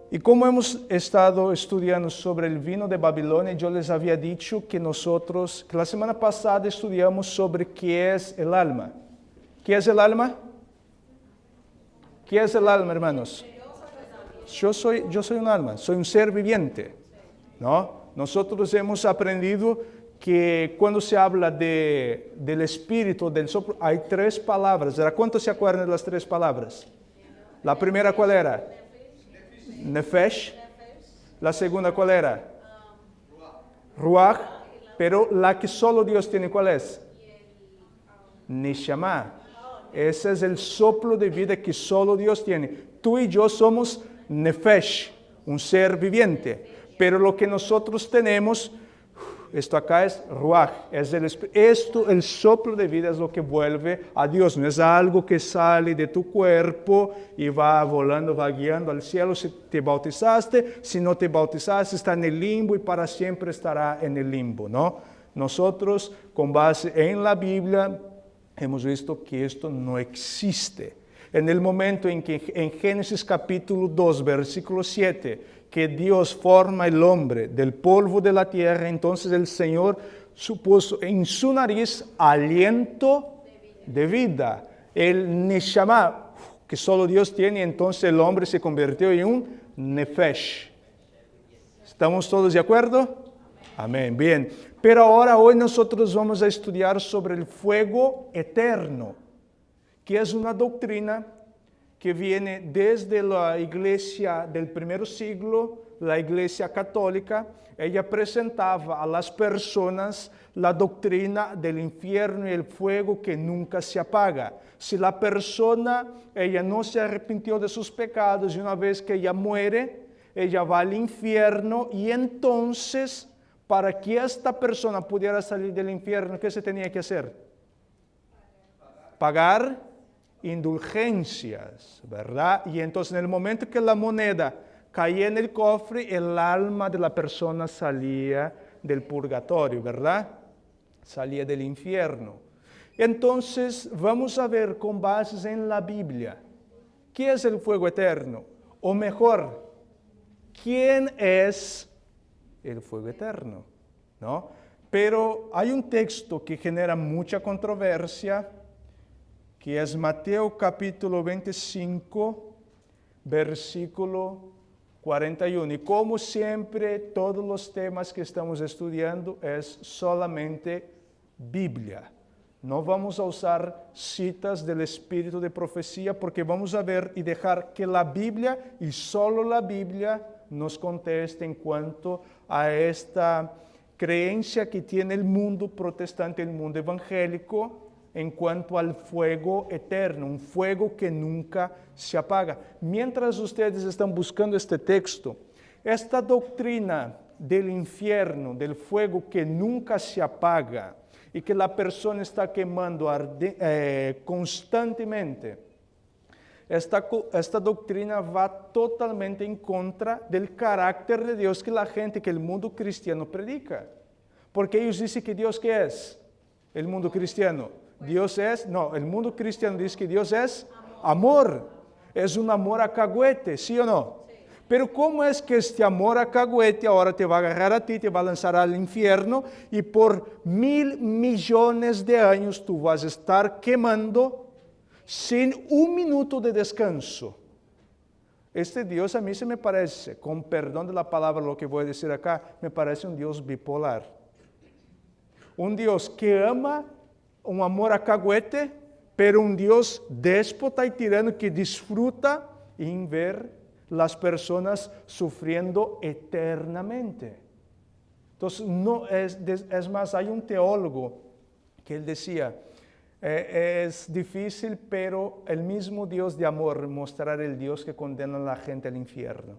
Y como hemos estado estudiando sobre el vino de Babilonia, yo les había dicho que que la semana pasada estudiamos sobre qué es el alma. ¿Qué es el alma? ¿Qué es el alma, hermanos? Yo soy un alma, soy un ser viviente, ¿no? Nosotros hemos aprendido que cuando se habla del espíritu, del soplo, hay 3 palabras. ¿Cuántos se acuerdan de las 3 palabras? La primera, ¿cuál era? Nefesh. La segunda, ¿cuál era? Ruach. Pero la que solo Dios tiene, ¿cuál es? Neshama. Ese es el soplo de vida que solo Dios tiene. Tú y yo somos Nefesh, un ser viviente. Pero lo que nosotros tenemos, esto acá es Ruach, es el soplo de vida es lo que vuelve a Dios. No es algo que sale de tu cuerpo y va volando, va guiando al cielo si te bautizaste. Si no te bautizaste, está en el limbo y para siempre estará en el limbo, ¿no? Nosotros, con base en la Biblia, hemos visto que esto no existe. En el momento en que en Génesis capítulo 2, versículo 7, que Dios forma el hombre del polvo de la tierra, entonces el Señor supuso en su nariz aliento de vida. El Neshama, que solo Dios tiene, entonces el hombre se convirtió en un Nefesh. ¿Estamos todos de acuerdo? Amén, bien. Pero ahora, hoy nosotros vamos a estudiar sobre el fuego eterno, que es una doctrina que viene desde la iglesia del primer siglo, la iglesia católica. Ella presentaba a las personas la doctrina del infierno y el fuego que nunca se apaga. Si la persona, ella no se arrepintió de sus pecados y una vez que ella muere, ella va al infierno y entonces, para que esta persona pudiera salir del infierno, ¿qué se tenía que hacer? Pagar indulgencias, ¿verdad? Y entonces en el momento que la moneda caía en el cofre, el alma de la persona salía del purgatorio, ¿verdad? Salía del infierno. Entonces vamos a ver con bases en la Biblia, ¿qué es el fuego eterno? O mejor, ¿quién es el fuego eterno? ¿No? Pero hay un texto que genera mucha controversia, que es Mateo capítulo 25, versículo 41. Y como siempre, todos los temas que estamos estudiando es solamente Biblia. No vamos a usar citas del espíritu de profecía porque vamos a ver y dejar que la Biblia y solo la Biblia nos conteste en cuanto a esta creencia que tiene el mundo protestante, el mundo evangélico, en cuanto al fuego eterno, un fuego que nunca se apaga. Mientras ustedes están buscando este texto, esta doctrina del infierno, del fuego que nunca se apaga y que la persona está quemando constantemente, esta doctrina va totalmente en contra del carácter de Dios que el mundo cristiano predica. Porque ellos dicen que Dios, ¿qué es? El mundo cristiano. El mundo cristiano dice que Dios es amor. Es un amor alcahuete, ¿sí o no? Sí. Pero ¿cómo es que este amor alcahuete ahora te va a agarrar a ti, te va a lanzar al infierno y por 1,000 millones de años tú vas a estar quemando sin un minuto de descanso? Este Dios a mí se me parece, con perdón de la palabra lo que voy a decir acá, me parece un Dios bipolar. Un Dios que ama, un amor alcahuete, pero un Dios déspota y tirano que disfruta en ver las personas sufriendo eternamente. Entonces, es más, hay un teólogo que él decía, es difícil, pero el mismo Dios de amor mostrar el Dios que condena a la gente al infierno.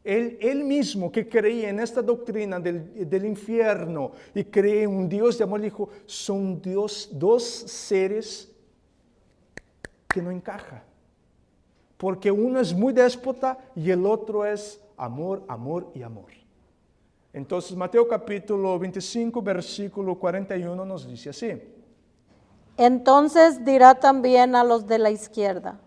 Él mismo que creía en esta doctrina del infierno y creía en un Dios de amor, dijo, son dos seres que no encajan. Porque uno es muy déspota y el otro es amor, amor y amor. Entonces Mateo capítulo 25, versículo 41 nos dice así. Entonces dirá también a los de la izquierda,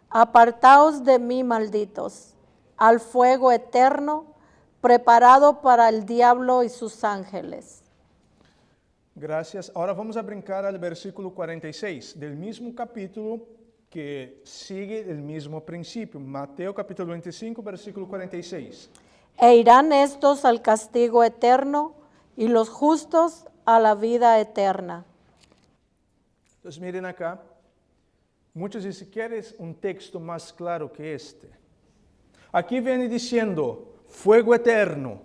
apartaos de mí, malditos, al fuego eterno, preparado para el diablo y sus ángeles. Gracias. Ahora vamos a brincar al versículo 46 del mismo capítulo que sigue el mismo principio. Mateo capítulo 25, versículo 46. E irán estos al castigo eterno y los justos a la vida eterna. Entonces miren acá, muchos dicen, ¿quieres un texto más claro que este? Aquí viene diciendo, fuego eterno,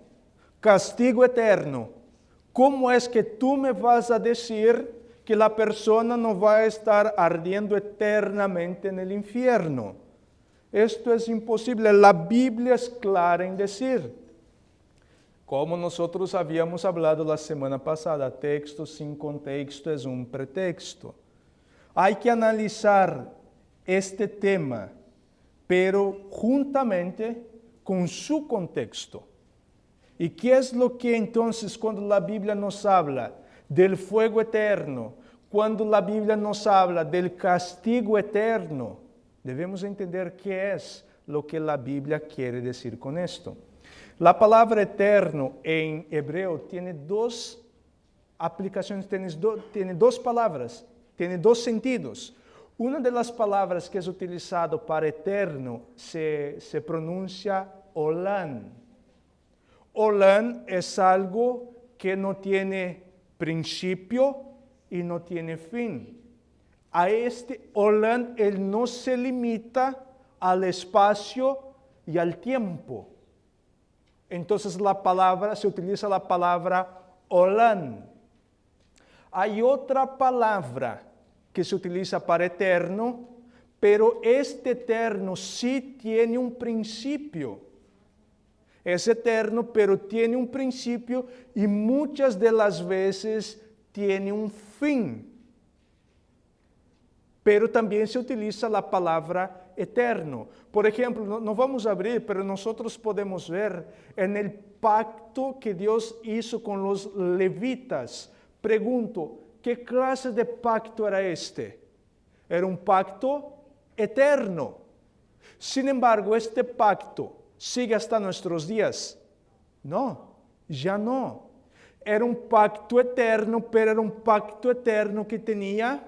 castigo eterno. ¿Cómo es que tú me vas a decir que la persona no va a estar ardiendo eternamente en el infierno? Esto es imposible. La Biblia es clara en decir. Como nosotros habíamos hablado la semana pasada, texto sin contexto es un pretexto. Hay que analizar este tema, pero juntamente con su contexto. ¿Y qué es lo que entonces cuando la Biblia nos habla del fuego eterno, cuando la Biblia nos habla del castigo eterno, debemos entender qué es lo que la Biblia quiere decir con esto? La palabra eterno en hebreo tiene dos aplicaciones, tiene dos palabras, tiene dos sentidos. Una de las palabras que es utilizado para eterno se pronuncia olam. Olam es algo que no tiene principio y no tiene fin. A este olam, él no se limita al espacio y al tiempo. Entonces se utiliza la palabra olam. Hay otra palabra que se utiliza para eterno, pero este eterno sí tiene un principio. Es eterno, pero tiene un principio y muchas de las veces tiene un fin. Pero también se utiliza la palabra eterno. Por ejemplo, no vamos a abrir, pero nosotros podemos ver en el pacto que Dios hizo con los levitas. Pregunto, ¿qué clase de pacto era este? Era un pacto eterno. Sin embargo, este pacto sigue hasta nuestros días. No, ya no. Era un pacto eterno, pero era un pacto eterno que tenía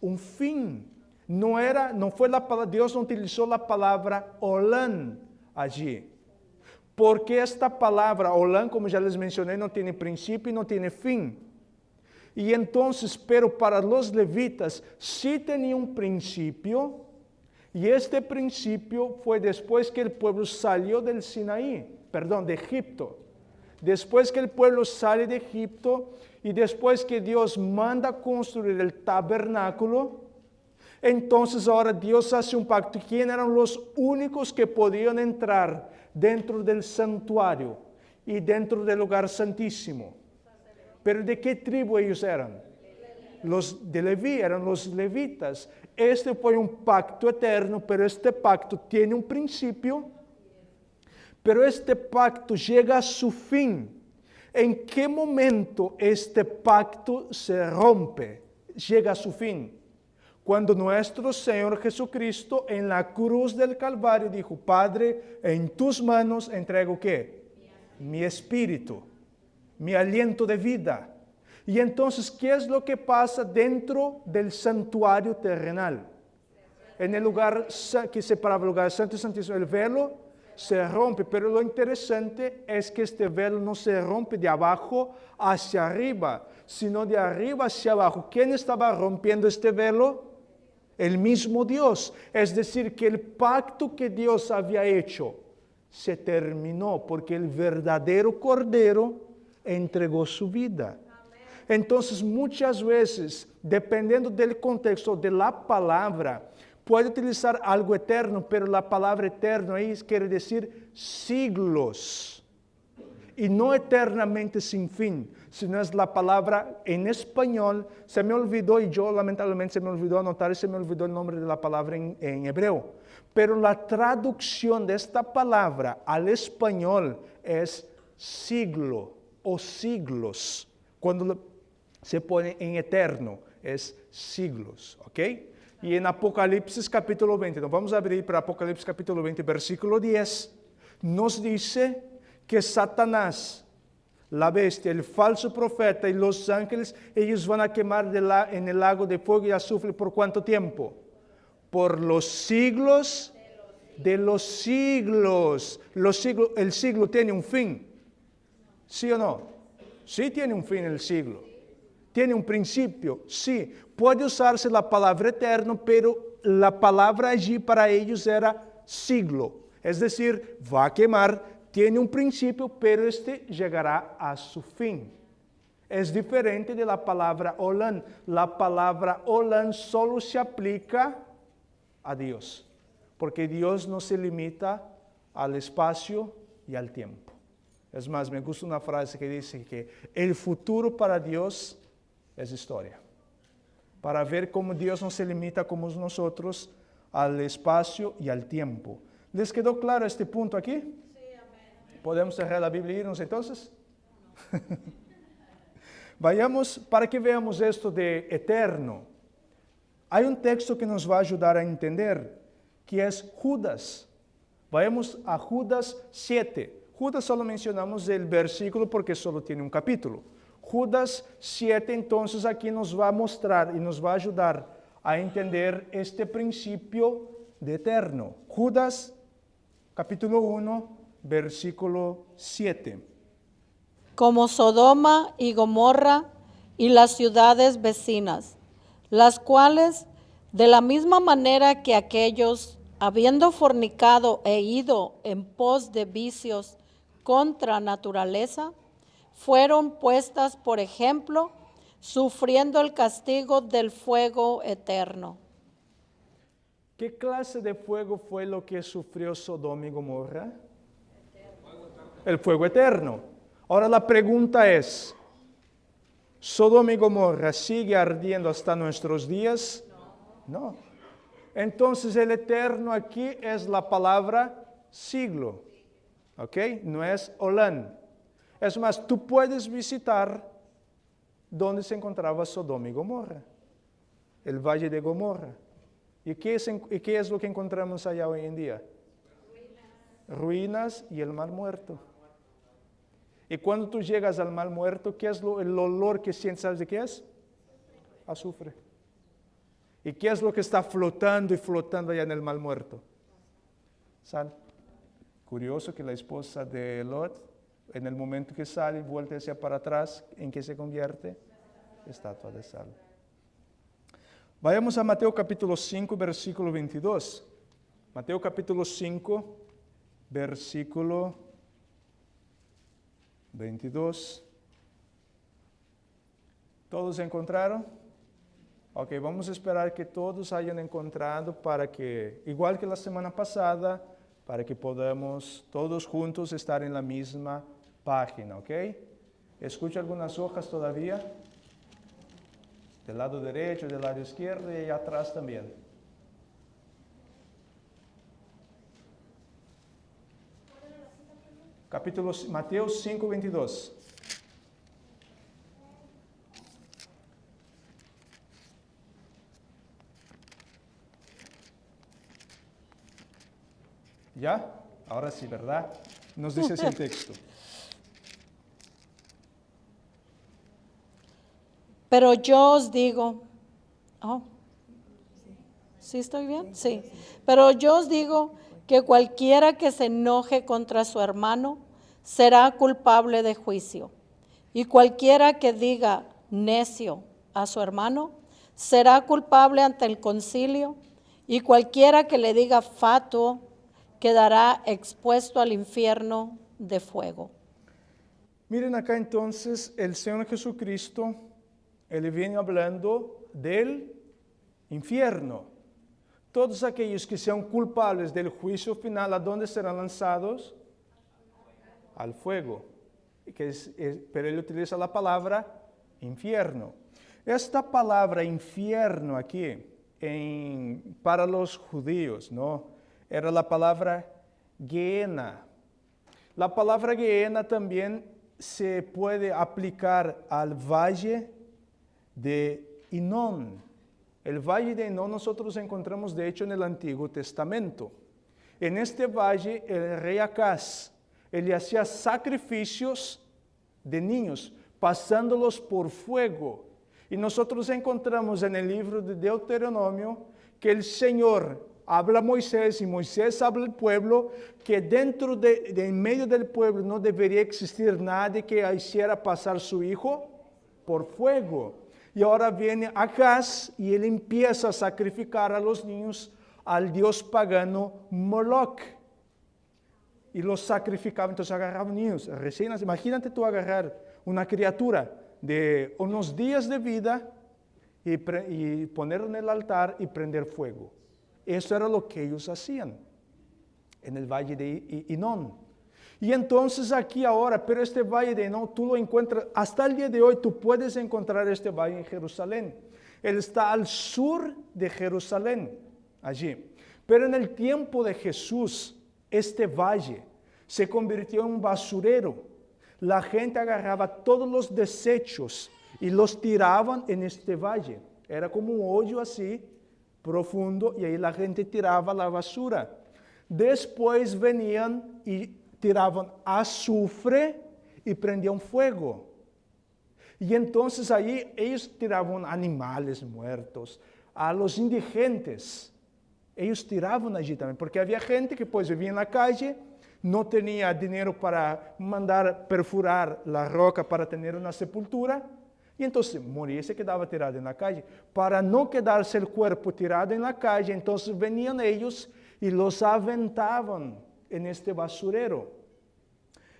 un fin. Dios no utilizó la palabra olam allí. Porque esta palabra olam, como ya les mencioné, no tiene principio y no tiene fin. Y entonces, pero para los levitas sí tenía un principio. Y este principio fue después que el pueblo salió de Egipto. Después que el pueblo sale de Egipto y después que Dios manda construir el tabernáculo, entonces ahora Dios hace un pacto. ¿Quién eran los únicos que podían entrar dentro del santuario y dentro del lugar santísimo? ¿Pero de qué tribu ellos eran? Los de Leví, eran los levitas. Este fue un pacto eterno, pero este pacto tiene un principio, pero este pacto llega a su fin. ¿En qué momento este pacto se rompe? Llega a su fin. Cuando nuestro Señor Jesucristo en la cruz del Calvario dijo, Padre, en tus manos entrego ¿qué? Mi espíritu, mi aliento de vida. Y entonces, ¿qué es lo que pasa dentro del santuario terrenal? En el lugar que separaba el lugar santo y santísimo, el velo se rompe, pero lo interesante es que este velo no se rompe de abajo hacia arriba, sino de arriba hacia abajo. ¿Quién estaba rompiendo este velo? El mismo Dios. Es decir, que el pacto que Dios había hecho se terminó porque el verdadero Cordero entregó su vida. Entonces, muchas veces, dependiendo del contexto de la palabra, puede utilizar algo eterno, pero la palabra eterno ahí quiere decir siglos. Y no eternamente sin fin, sino es la palabra en español. Se me olvidó, y yo lamentablemente se me olvidó anotar y se me olvidó el nombre de la palabra en hebreo. Pero la traducción de esta palabra al español es siglo o siglos. Cuando se pone en eterno, es siglos, ¿ok? Y en Apocalipsis capítulo 20, nos vamos a abrir para Apocalipsis capítulo 20, versículo 10, nos dice que Satanás, la bestia, el falso profeta y los ángeles, ellos van a quemar en el lago de fuego y azufre ¿por cuánto tiempo? Por los siglos de los siglos. El siglo tiene un fin, ¿sí o no? Sí tiene un fin el siglo. Tiene un principio, sí. Puede usarse la palabra eterno, pero la palabra allí para ellos era siglo. Es decir, va a quemar, tiene un principio, pero este llegará a su fin. Es diferente de la palabra Olam. La palabra Olam solo se aplica a Dios, porque Dios no se limita al espacio y al tiempo. Es más, me gusta una frase que dice que el futuro para Dios es historia. Para ver cómo Dios no se limita como nosotros al espacio y al tiempo. ¿Les quedó claro este punto aquí? Sí, amén. ¿Podemos cerrar la Biblia y irnos entonces? Vayamos para que veamos esto de eterno. Hay un texto que nos va a ayudar a entender, que es Judas. Vayamos a Judas 7. Judas solo mencionamos el versículo porque solo tiene un capítulo. Judas 7 entonces aquí nos va a mostrar y nos va a ayudar a entender este principio de eterno. Judas capítulo 1, versículo 7. Como Sodoma y Gomorra y las ciudades vecinas, las cuales, de la misma manera que aquellos, habiendo fornicado e ido en pos de vicios contra naturaleza, fueron puestas por ejemplo, sufriendo el castigo del fuego eterno. ¿Qué clase de fuego fue lo que sufrió Sodoma y Gomorra? El fuego eterno. Ahora la pregunta es, ¿Sodoma y Gomorra sigue ardiendo hasta nuestros días? No. Entonces el eterno aquí es la palabra siglo, ¿ok? No es Olam. Es más, tú puedes visitar donde se encontraba Sodoma y Gomorra, el valle de Gomorra. ¿Y qué es lo que encontramos allá hoy en día? Ruinas y el mar muerto. Y cuando tú llegas al mar muerto, ¿qué es el olor que sientes? ¿Sabes de qué es? Azufre. ¿Y qué es lo que está flotando y flotando allá en el mar muerto? Sal. Curioso que la esposa de Lot, en el momento que sale y vuelve hacia para atrás, ¿en qué se convierte? Estatua de sal. Vayamos a Mateo capítulo 5, versículo 22. Mateo capítulo 5, versículo 22. ¿Todos encontraron? Ok, vamos a esperar que todos hayan encontrado para que, igual que la semana pasada, para que podamos todos juntos estar en la misma página, ¿ok? Escucho algunas hojas todavía, del lado derecho, del lado izquierdo y allá atrás también. Mateo 5, 22. ¿Ya? Ahora sí, ¿verdad? Nos dice así el texto. Pero yo os digo, ¿sí estoy bien? Sí. Pero yo os digo que cualquiera que se enoje contra su hermano será culpable de juicio. Y cualquiera que diga necio a su hermano será culpable ante el concilio. Y cualquiera que le diga fatuo quedará expuesto al infierno de fuego. Miren acá entonces, el Señor Jesucristo, Él viene hablando del infierno. Todos aquellos que sean culpables del juicio final, ¿a dónde serán lanzados? Al fuego. Pero Él utiliza la palabra infierno. Esta palabra infierno aquí, para los judíos, ¿no? Era la palabra Gehenna. La palabra Gehenna también se puede aplicar al valle de Hinnom. El valle de Hinnom nosotros encontramos de hecho en el Antiguo Testamento. En este valle, el rey Acaz, él hacía sacrificios de niños, pasándolos por fuego. Y nosotros encontramos en el libro de Deuteronomio que el Señor habla a Moisés y Moisés habla al pueblo que dentro en medio del pueblo no debería existir nadie que hiciera pasar su hijo por fuego. Y ahora viene Acaz y él empieza a sacrificar a los niños al dios pagano Moloch. Y los sacrificaba, entonces agarraban niños recién nacidos. Imagínate tú agarrar una criatura de unos días de vida y ponerlo en el altar y prender fuego. Eso era lo que ellos hacían en el valle de Hinón. Y entonces aquí ahora, pero este valle de Hinón tú lo encuentras, hasta el día de hoy tú puedes encontrar este valle en Jerusalén. Él está al sur de Jerusalén, allí. Pero en el tiempo de Jesús, este valle se convirtió en un basurero. La gente agarraba todos los desechos y los tiraban en este valle. Era como un hoyo así, profundo, y ahí la gente tiraba la basura. Después venían y tiraban azufre y prendían fuego. Y entonces ahí ellos tiraban animales muertos, a los indigentes. Ellos tiraban allí también, porque había gente que pues vivía en la calle, no tenía dinero para mandar perforar la roca para tener una sepultura, y entonces moría y se quedaba tirado en la calle. Para no quedarse el cuerpo tirado en la calle, entonces venían ellos y los aventaban en este basurero.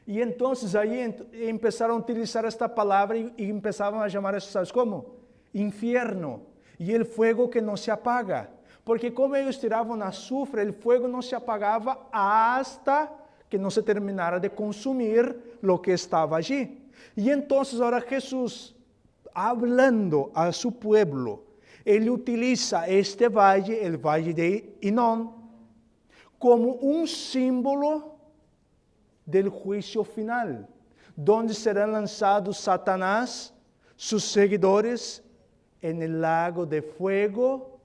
Y entonces ahí empezaron a utilizar esta palabra y empezaban a llamar eso, ¿sabes cómo? Infierno. Y el fuego que no se apaga. Porque como ellos tiraban azufre, el fuego no se apagaba hasta que no se terminara de consumir lo que estaba allí. Y entonces ahora Jesús, hablando a su pueblo, él utiliza este valle, el valle de Hinón, como un símbolo del juicio final, donde serán lanzados Satanás, sus seguidores, en el lago de fuego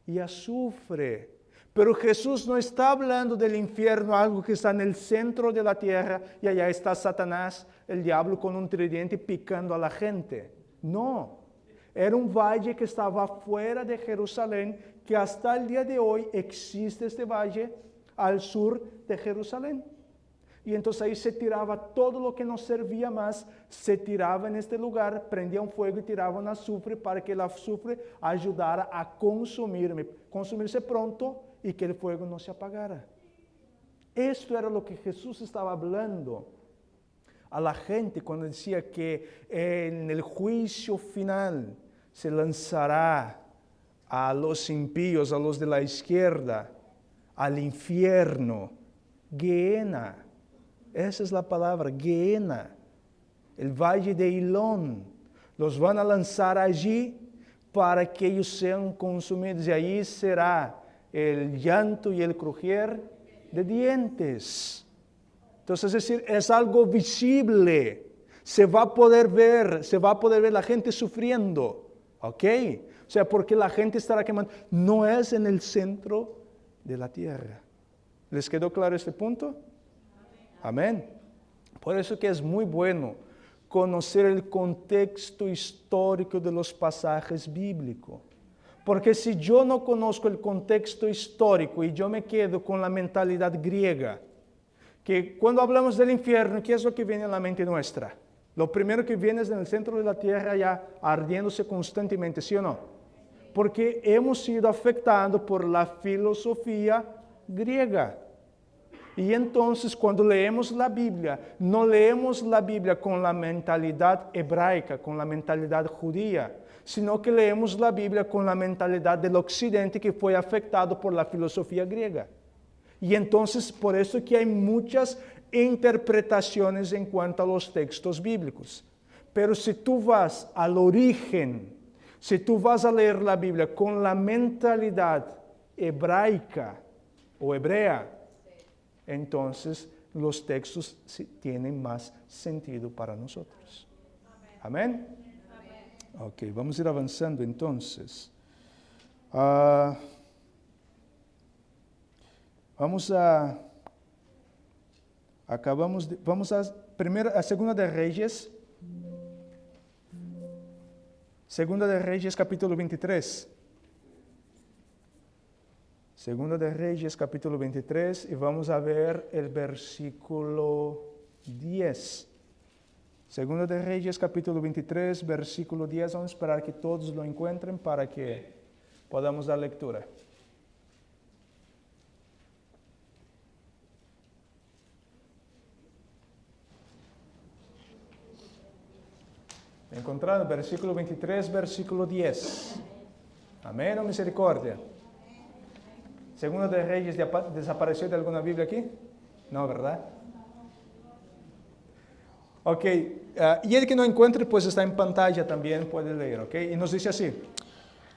y azufre. Pero Jesús no está hablando del infierno, algo que está en el centro de la tierra, y allá está Satanás, el diablo, con un tridente picando a la gente. No, era un valle que estaba fuera de Jerusalén, que hasta el día de hoy existe este valle al sur de Jerusalén. Y entonces ahí se tiraba todo lo que no servía más, se tiraba en este lugar, prendían fuego y tiraban azufre para que el azufre ayudara a consumirse pronto y que el fuego no se apagara. Esto era lo que Jesús estaba hablando a la gente cuando decía que en el juicio final se lanzará a los impíos, a los de la izquierda, al infierno, Gehenna. Esa es la palabra, Gehenna, el valle de Hilón. Los van a lanzar allí para que ellos sean consumidos. Y allí será el llanto y el crujir de dientes. Entonces, es decir, es algo visible. Se va a poder ver la gente sufriendo. ¿Ok? O sea, porque la gente estará quemando. No es en el centro de la tierra. ¿Les quedó claro este punto? Amén. Por eso que es muy bueno conocer el contexto histórico de los pasajes bíblicos. Porque si yo no conozco el contexto histórico y yo me quedo con la mentalidad griega, que cuando hablamos del infierno, ¿qué es lo que viene a la mente nuestra? Lo primero que viene es en el centro de la tierra ya ardiéndose constantemente, ¿sí o no? Porque hemos sido afectados por la filosofía griega. Y entonces cuando leemos la Biblia, no leemos la Biblia con la mentalidad hebraica, con la mentalidad judía, sino que leemos la Biblia con la mentalidad del occidente que fue afectado por la filosofía griega. Y entonces por eso que hay muchas interpretaciones en cuanto a los textos bíblicos. Pero si tú vas al origen, si tú vas a leer la Biblia con la mentalidad hebraica o hebrea, entonces los textos tienen más sentido para nosotros. Amén. Ok, vamos a ir avanzando entonces. Vamos a Segunda de Reyes. Segunda de Reyes, capítulo 23. Segunda de Reyes, capítulo 23, y vamos a ver el versículo 10. Segunda de Reyes, capítulo 23, versículo 10. Vamos a esperar que todos lo encuentren para que podamos dar lectura. Encontrado, versículo 23, versículo 10. Amén o misericordia. Segunda de Reyes, ¿desapareció de alguna Biblia aquí? No, ¿verdad? Ok, y el que no encuentre, pues está en pantalla también, puede leer, ok. Y nos dice así.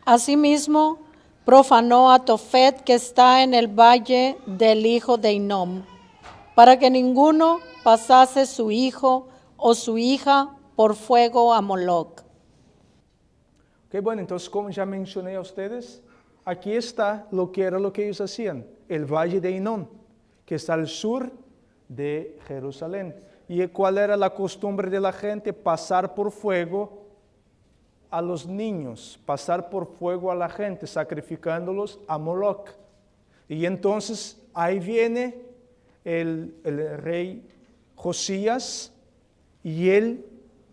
Asimismo, profanó a Tofet, que está en el valle del hijo de Hinnom, para que ninguno pasase su hijo o su hija por fuego a Moloc. Ok, bueno, entonces como ya mencioné a ustedes, aquí está lo que ellos hacían, el valle de Hinnom, que está al sur de Jerusalén. ¿Y cuál era la costumbre de la gente? Pasar por fuego a los niños, pasar por fuego a la gente, sacrificándolos a Moloc. Y entonces ahí viene el rey Josías y él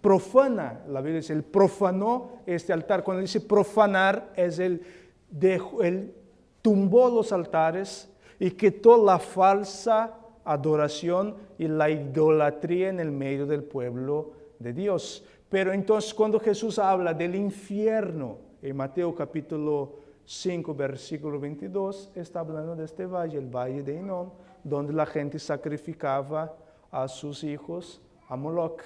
profana, la Biblia dice, él profanó este altar. Cuando dice profanar, es él tumbó los altares y quitó la falsa adoración y la idolatría en el medio del pueblo de Dios. Pero entonces cuando Jesús habla del infierno, en Mateo capítulo 5, versículo 22, está hablando de este valle, el valle de Hinnom, donde la gente sacrificaba a sus hijos a Moloc.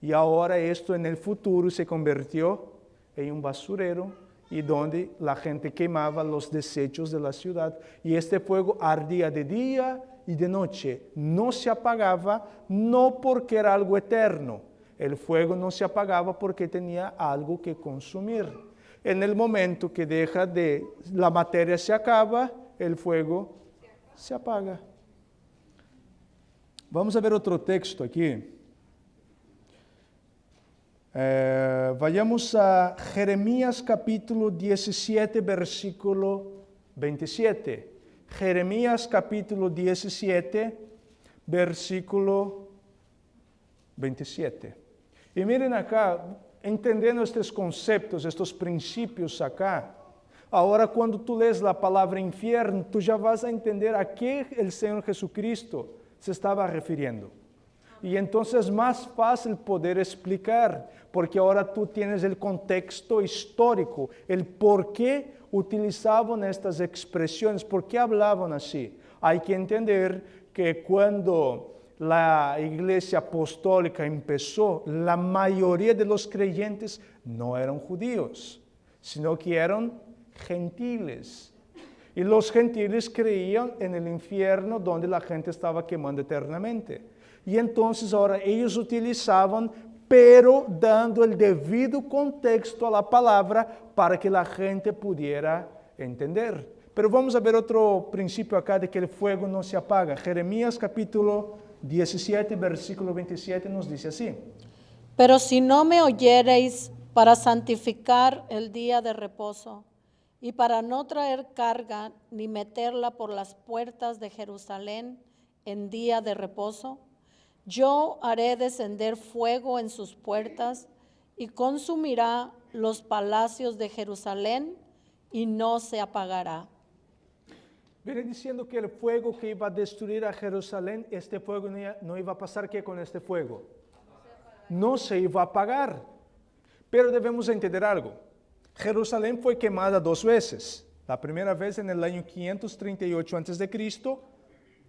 Y ahora esto en el futuro se convirtió en un basurero y donde la gente quemaba los desechos de la ciudad. Y este fuego ardía de día y de noche. No se apagaba, no porque era algo eterno. El fuego no se apagaba porque tenía algo que consumir. En el momento que la materia se acaba, el fuego se apaga. Vamos a ver otro texto aquí. Vayamos a Jeremías capítulo 17, versículo 27. Jeremías capítulo 17, versículo 27. Y miren acá, entendiendo estos conceptos, estos principios acá, ahora cuando tú lees la palabra infierno, tú ya vas a entender a qué el Señor Jesucristo se estaba refiriendo. Y entonces es más fácil poder explicar, porque ahora tú tienes el contexto histórico, el por qué utilizaban estas expresiones, por qué hablaban así. Hay que entender que cuando la iglesia apostólica empezó, la mayoría de los creyentes no eran judíos, sino que eran gentiles. Y los gentiles creían en el infierno donde la gente estaba quemando eternamente. Y entonces ahora ellos utilizaban, pero dando el debido contexto a la palabra para que la gente pudiera entender. Pero vamos a ver otro principio acá de que el fuego no se apaga. Jeremías capítulo 17, versículo 27 nos dice así. Pero si no me oyereis para santificar el día de reposo y para no traer carga ni meterla por las puertas de Jerusalén en día de reposo, yo haré descender fuego en sus puertas y consumirá los palacios de Jerusalén y no se apagará. Viene diciendo que el fuego que iba a destruir a Jerusalén, este fuego no iba a pasar. ¿Qué con este fuego? No se iba a apagar. Pero debemos entender algo. Jerusalén fue quemada 2 veces. La primera vez en el año 538 a.C.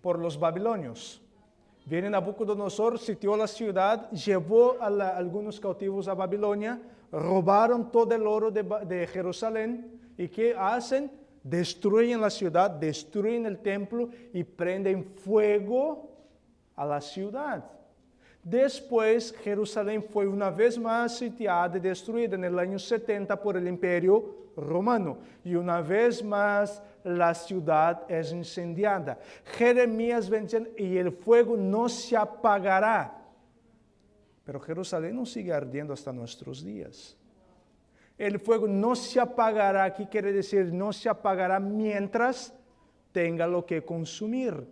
por los babilonios. Viene Nabucodonosor, sitió la ciudad, llevó a algunos cautivos a Babilonia, robaron todo el oro de Jerusalén. ¿Y qué hacen? Destruyen la ciudad, destruyen el templo y prenden fuego a la ciudad. Después, Jerusalén fue una vez más sitiada y destruida en el año 70 por el Imperio Romano. Y una vez más, la ciudad es incendiada. Jeremías dice, y el fuego no se apagará. Pero Jerusalén no sigue ardiendo hasta nuestros días. El fuego no se apagará, aquí quiere decir no se apagará mientras tenga lo que consumir,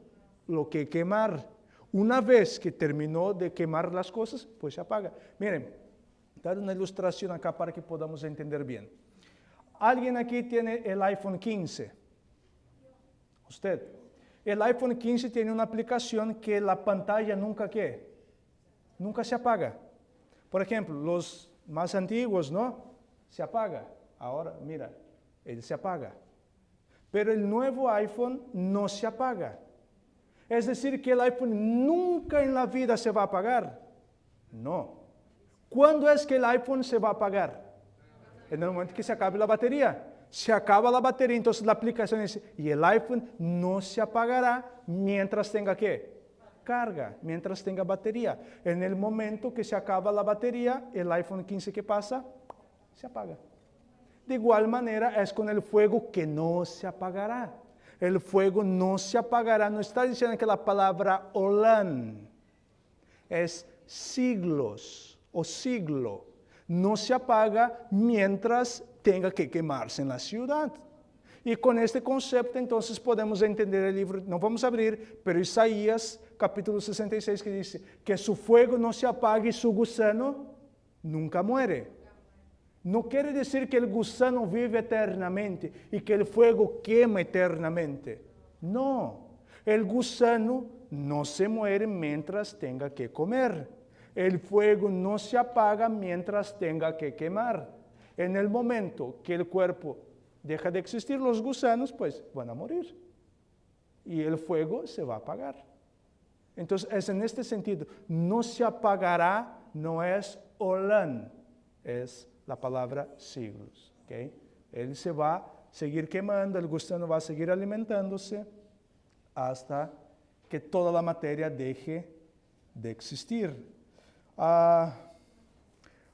lo que quemar. Una vez que terminó de quemar las cosas, pues se apaga. Miren, dar una ilustración acá para que podamos entender bien. ¿Alguien aquí tiene el iPhone 15? Usted. El iPhone 15 tiene una aplicación que la pantalla nunca se apaga. Por ejemplo, los más antiguos, ¿no? Se apaga. Ahora, mira, él se apaga. Pero el nuevo iPhone no se apaga. Es decir, que el iPhone nunca en la vida se va a apagar. No. ¿Cuándo es que el iPhone se va a apagar? En el momento que se acabe la batería. Se acaba la batería, entonces la aplicación dice, y el iPhone no se apagará mientras tenga ¿qué? Carga, mientras tenga batería. En el momento que se acaba la batería, el iPhone 15, ¿qué pasa? Se apaga. De igual manera es con el fuego que no se apagará. El fuego no se apagará. No está diciendo que la palabra olán es siglos o siglo. No se apaga mientras tenga que quemarse en la ciudad. Y con este concepto entonces podemos entender el libro, no vamos a abrir, pero Isaías capítulo 66 que dice que su fuego no se apague y su gusano nunca muere. No quiere decir que el gusano vive eternamente y que el fuego quema eternamente. No, el gusano no se muere mientras tenga que comer. El fuego no se apaga mientras tenga que quemar. En el momento que el cuerpo deja de existir, los gusanos pues van a morir. Y el fuego se va a apagar. Entonces es en este sentido, no se apagará, no es olán, es la palabra siglos. ¿Okay? Él se va a seguir quemando, el gusano va a seguir alimentándose hasta que toda la materia deje de existir.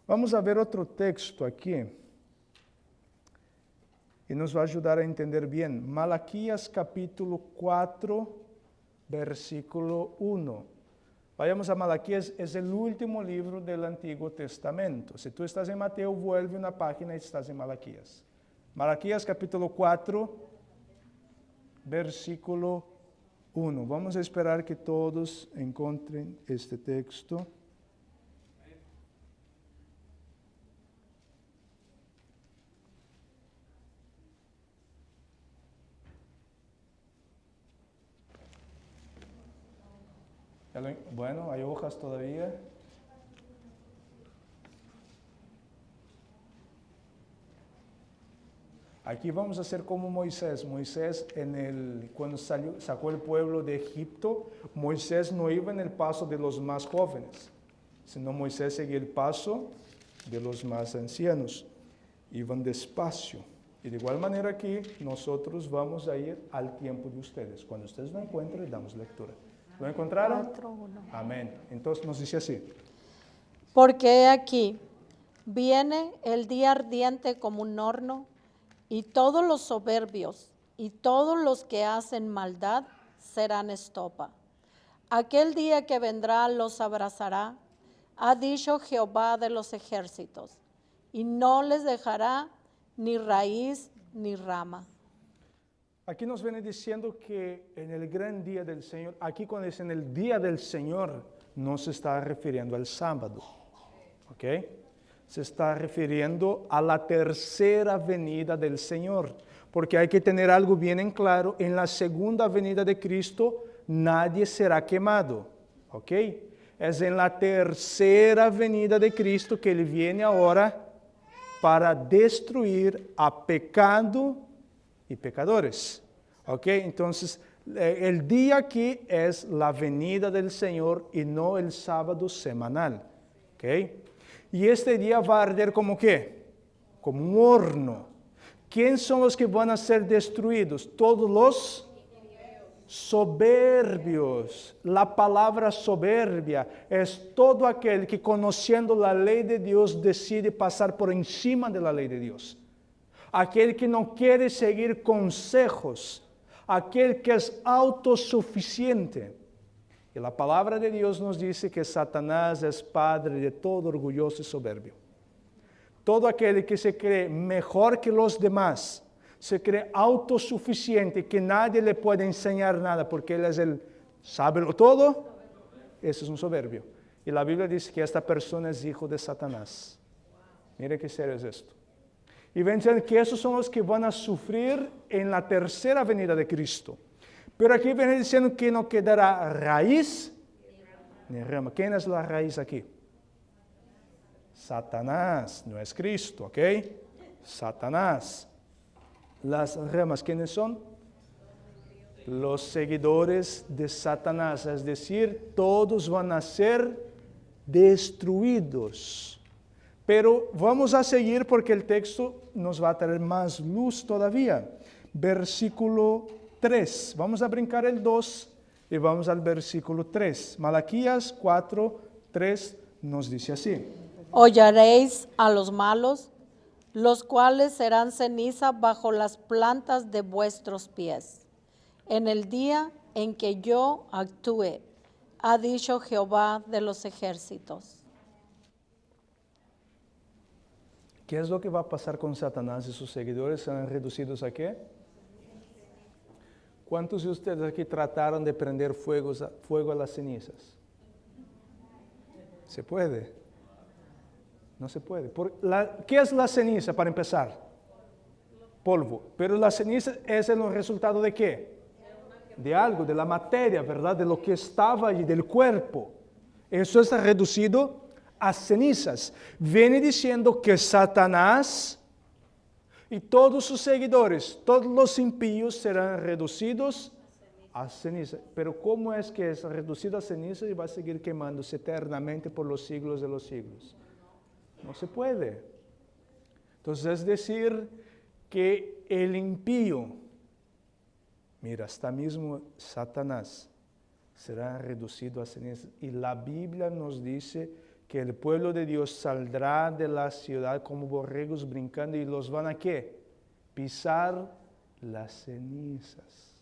Vamos a ver otro texto aquí y nos va a ayudar a entender bien. Malaquías capítulo 4, versículo 1. Vayamos a Malaquías, es el último libro del Antiguo Testamento. Si tú estás en Mateo, vuelve una página y estás en Malaquías. Malaquías capítulo 4, versículo 1. Vamos a esperar que todos encuentren este texto. Bueno, hay hojas todavía. Aquí vamos a hacer como Moisés. Moisés, cuando sacó el pueblo de Egipto, Moisés no iba en el paso de los más jóvenes, sino Moisés seguía el paso de los más ancianos. Iban despacio. Y de igual manera aquí, nosotros vamos a ir al tiempo de ustedes. Cuando ustedes lo encuentren, damos lectura. ¿Lo encontraron? 4:1. Amén. Entonces nos dice así. Porque he aquí, viene el día ardiente como un horno, y todos los soberbios y todos los que hacen maldad serán estopa. Aquel día que vendrá los abrazará, ha dicho Jehová de los ejércitos, y no les dejará ni raíz ni rama. Aquí nos viene diciendo que en el gran día del Señor, aquí cuando dice en el día del Señor, no se está refiriendo al sábado, ¿ok? Se está refiriendo a la tercera venida del Señor, porque hay que tener algo bien en claro, en la segunda venida de Cristo nadie será quemado, ¿ok? Es en la tercera venida de Cristo que Él viene ahora para destruir a pecado y pecadores. ¿Ok? Entonces, el día aquí es la venida del Señor y no el sábado semanal. ¿Ok? Y este día va a arder como ¿qué? Como un horno. ¿Quién son los que van a ser destruidos? Todos los soberbios. La palabra soberbia es todo aquel que conociendo la ley de Dios decide pasar por encima de la ley de Dios. Aquel que no quiere seguir consejos, aquel que es autosuficiente. Y la palabra de Dios nos dice que Satanás es padre de todo orgulloso y soberbio. Todo aquel que se cree mejor que los demás, se cree autosuficiente, que nadie le puede enseñar nada porque él es el sábelo todo, ese es un soberbio. Y la Biblia dice que esta persona es hijo de Satanás. Mire qué serio es esto. Y ven diciendo que esos son los que van a sufrir en la tercera venida de Cristo. Pero aquí viene diciendo que no quedará raíz ni rama. ¿Quién es la raíz aquí? Satanás, no es Cristo, ¿ok? Satanás. Las ramas, ¿quiénes son? Los seguidores de Satanás, es decir, todos van a ser destruidos. Pero vamos a seguir porque el texto nos va a traer más luz todavía. Versículo 3. Vamos a brincar el 2 y vamos al versículo 3. Malaquías 4, 3 nos dice así. Hollaréis a los malos, los cuales serán ceniza bajo las plantas de vuestros pies, en el día en que yo actúe, ha dicho Jehová de los ejércitos. ¿Qué es lo que va a pasar con Satanás y sus seguidores? ¿Serán reducidos a qué? ¿Cuántos de ustedes aquí trataron de prender fuego a las cenizas? ¿Se puede? No se puede. ¿Qué es la ceniza para empezar? Polvo. Pero la ceniza es el resultado de qué? De algo, de la materia, ¿verdad? De lo que estaba allí, del cuerpo. Eso está reducido a cenizas. Viene diciendo que Satanás y todos sus seguidores, todos los impíos serán reducidos a ceniza. Pero ¿cómo es que es reducido a ceniza y va a seguir quemándose eternamente por los siglos de los siglos? No se puede. Entonces es decir que el impío, mira, hasta mismo Satanás será reducido a ceniza. Y la Biblia nos dice que el pueblo de Dios saldrá de la ciudad como borregos brincando y los van a ¿qué? Pisar las cenizas.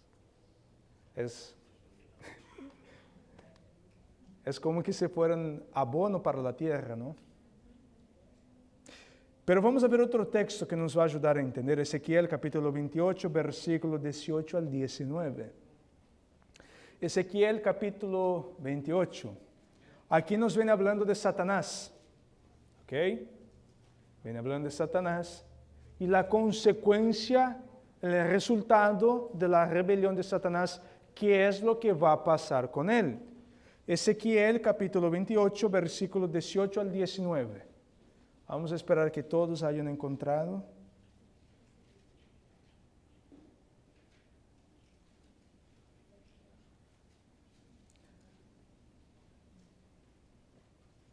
Es como que se fueran abono para la tierra, ¿no? Pero vamos a ver otro texto que nos va a ayudar a entender. Ezequiel capítulo 28, versículo 18 al 19. Ezequiel capítulo 28. Aquí nos viene hablando de Satanás, ¿ok? Viene hablando de Satanás y la consecuencia, el resultado de la rebelión de Satanás, ¿qué es lo que va a pasar con él? Ezequiel capítulo 28, versículo 18 al 19. Vamos a esperar que todos hayan encontrado.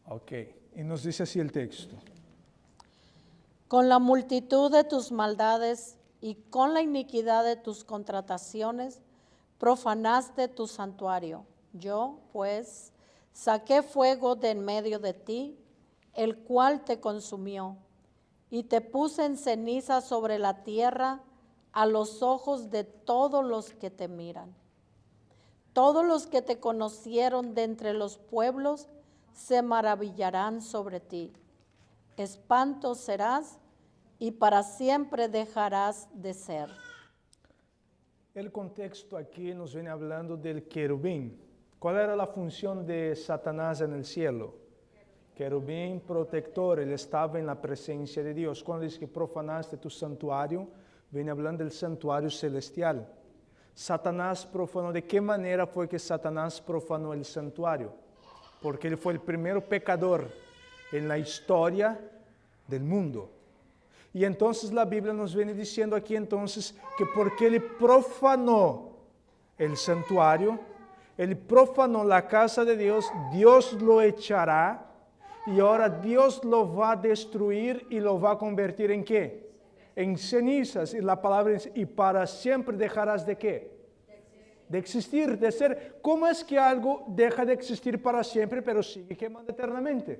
Ok, y nos dice así el texto. Con la multitud de tus maldades y con la iniquidad de tus contrataciones, profanaste tu santuario. Yo, pues, saqué fuego de en medio de ti, el cual te consumió, y te puse en ceniza sobre la tierra a los ojos de todos los que te miran. Todos los que te conocieron de entre los pueblos se maravillarán sobre ti. Espanto serás y para siempre dejarás de ser. El contexto aquí nos viene hablando del querubín. ¿Cuál era la función de Satanás en el cielo? Querubín protector, él estaba en la presencia de Dios. Cuando dice que profanaste tu santuario, viene hablando del santuario celestial. Satanás profanó. ¿De qué manera fue que Satanás profanó el santuario? Porque él fue el primer pecador en la historia del mundo. Y entonces la Biblia nos viene diciendo aquí entonces que porque él profanó el santuario, él profanó la casa de Dios, Dios lo echará y ahora Dios lo va a destruir y lo va a convertir ¿en qué? En cenizas. Y la palabra dice, y para siempre dejarás de qué? de existir, de ser. ¿Cómo es que algo deja de existir para siempre, pero sigue quemando eternamente?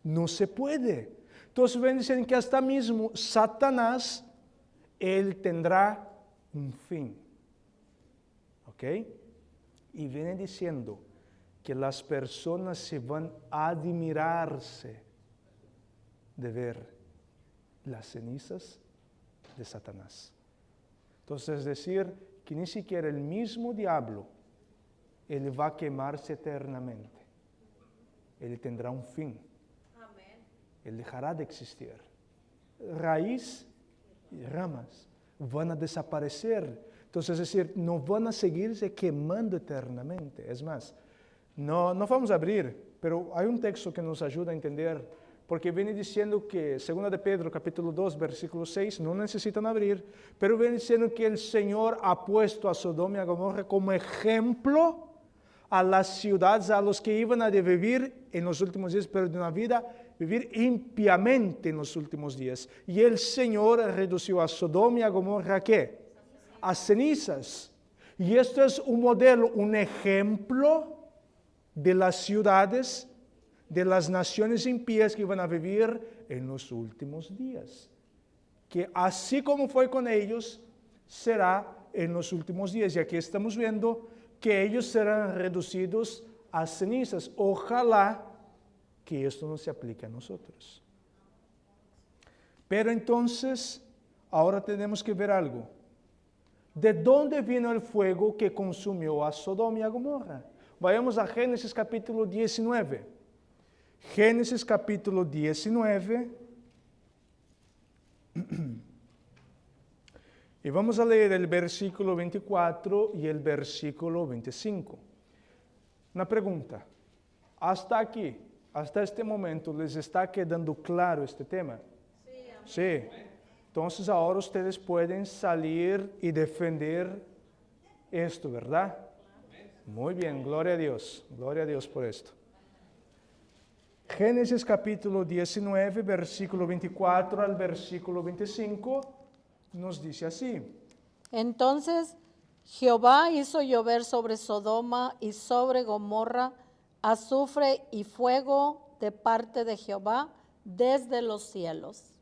No se puede. Entonces ven diciendo que hasta mismo Satanás, él tendrá un fin. ¿Ok? Y viene diciendo que las personas se van a admirarse de ver las cenizas de Satanás. Entonces es decir, que ni siquiera el mismo diablo, él va a quemarse eternamente. Él tendrá un fin. Amén. Él dejará de existir. Raíz y ramas van a desaparecer. Entonces es decir, no van a seguirse quemando eternamente. Es más, no vamos a abrir, pero hay un texto que nos ayuda a entender, porque viene diciendo que, 2 de Pedro, capítulo 2, versículo 6, no necesitan abrir, pero viene diciendo que el Señor ha puesto a Sodoma y a Gomorra como ejemplo a las ciudades a los que iban a vivir en los últimos días, pero de una vida, vivir impiamente en los últimos días. Y el Señor redució a Sodoma y a Gomorra ¿a qué? A cenizas. Y esto es un modelo, un ejemplo de las ciudades, de las naciones impías que iban a vivir en los últimos días. Que así como fue con ellos, será en los últimos días. Y aquí estamos viendo que ellos serán reducidos a cenizas. Ojalá que esto no se aplique a nosotros. Pero entonces, ahora tenemos que ver algo. ¿De dónde vino el fuego que consumió a Sodoma y a Gomorra? Vayamos a Génesis capítulo 19. Génesis capítulo 19. Y vamos a leer el versículo 24 y el versículo 25. Una pregunta. Hasta aquí, hasta este momento, ¿les está quedando claro este tema? Sí. Entonces ahora ustedes pueden salir y defender esto, ¿verdad? Muy bien, gloria a Dios por esto. Génesis capítulo 19, versículo 24 al versículo 25, nos dice así. Entonces Jehová hizo llover sobre Sodoma y sobre Gomorra azufre y fuego de parte de Jehová desde los cielos,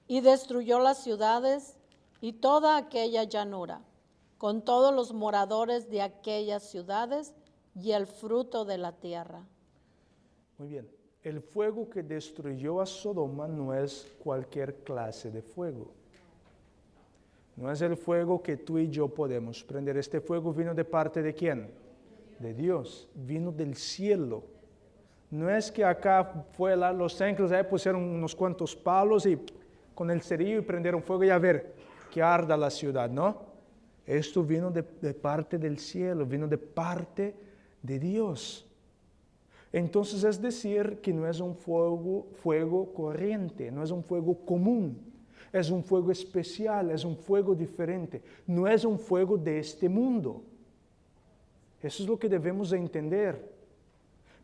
y destruyó las ciudades y toda aquella llanura, con todos los moradores de aquellas ciudades y el fruto de la tierra. Muy bien. El fuego que destruyó a Sodoma no es cualquier clase de fuego. No es el fuego que tú y yo podemos prender. Este fuego vino de parte de ¿quién? De Dios. Vino del cielo. No es que acá fue los ángeles, ahí pusieron unos cuantos palos y con el cerillo y prendieron fuego y a ver que arda la ciudad, ¿no? Esto vino de parte del cielo, vino de parte de Dios. Entonces es decir que no es un fuego corriente, no es un fuego común, es un fuego especial, es un fuego diferente, no es un fuego de este mundo. Eso es lo que debemos entender.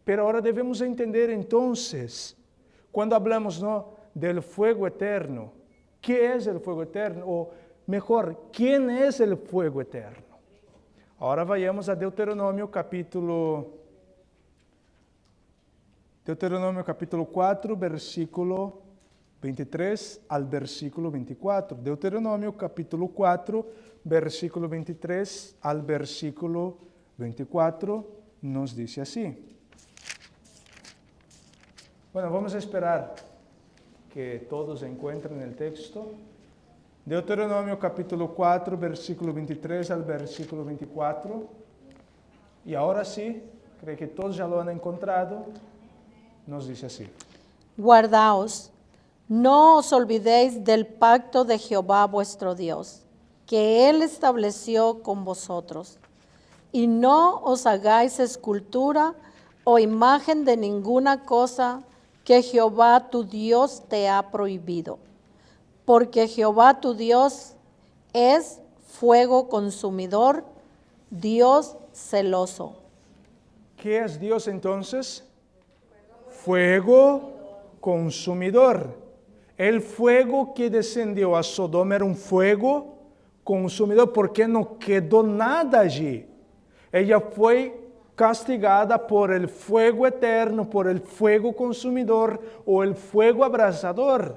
Pero ahora debemos entender entonces, cuando hablamos del fuego eterno, ¿qué es el fuego eterno? O mejor, ¿quién es el fuego eterno? Ahora vayamos a Deuteronomio capítulo 4, versículo 23 al versículo 24. Deuteronomio capítulo 4, versículo 23 al versículo 24 nos dice así. Bueno, vamos a esperar que todos encuentren el texto. Deuteronomio capítulo 4, versículo 23 al versículo 24. Y ahora sí, creo que todos ya lo han encontrado. Nos dice así. Guardaos, no os olvidéis del pacto de Jehová vuestro Dios, que Él estableció con vosotros, y no os hagáis escultura o imagen de ninguna cosa que Jehová tu Dios te ha prohibido, porque Jehová tu Dios es fuego consumidor, Dios celoso. ¿Qué es Dios entonces? Fuego consumidor. El fuego que descendió a Sodoma era un fuego consumidor porque no quedó nada allí. Ella fue castigada por el fuego eterno, por el fuego consumidor o el fuego abrasador.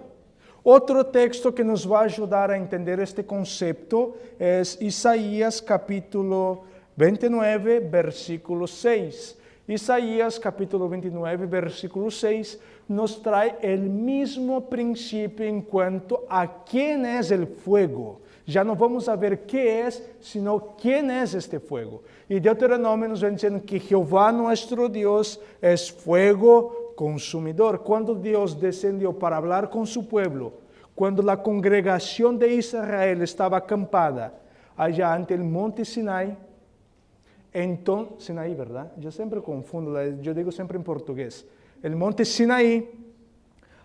Otro texto que nos va a ayudar a entender este concepto es Isaías capítulo 29, versículo 6. Isaías capítulo 29, versículo 6 nos trae el mismo principio en cuanto a quién es el fuego. Ya no vamos a ver qué es, sino quién es este fuego. Y Deuteronomio nos va diciendo que Jehová nuestro Dios es fuego consumidor. Cuando Dios descendió para hablar con su pueblo, cuando la congregación de Israel estaba acampada allá ante el monte Sinai, entonces, Sinaí, ¿verdad? Yo siempre confundo, yo digo siempre en portugués. El monte Sinaí,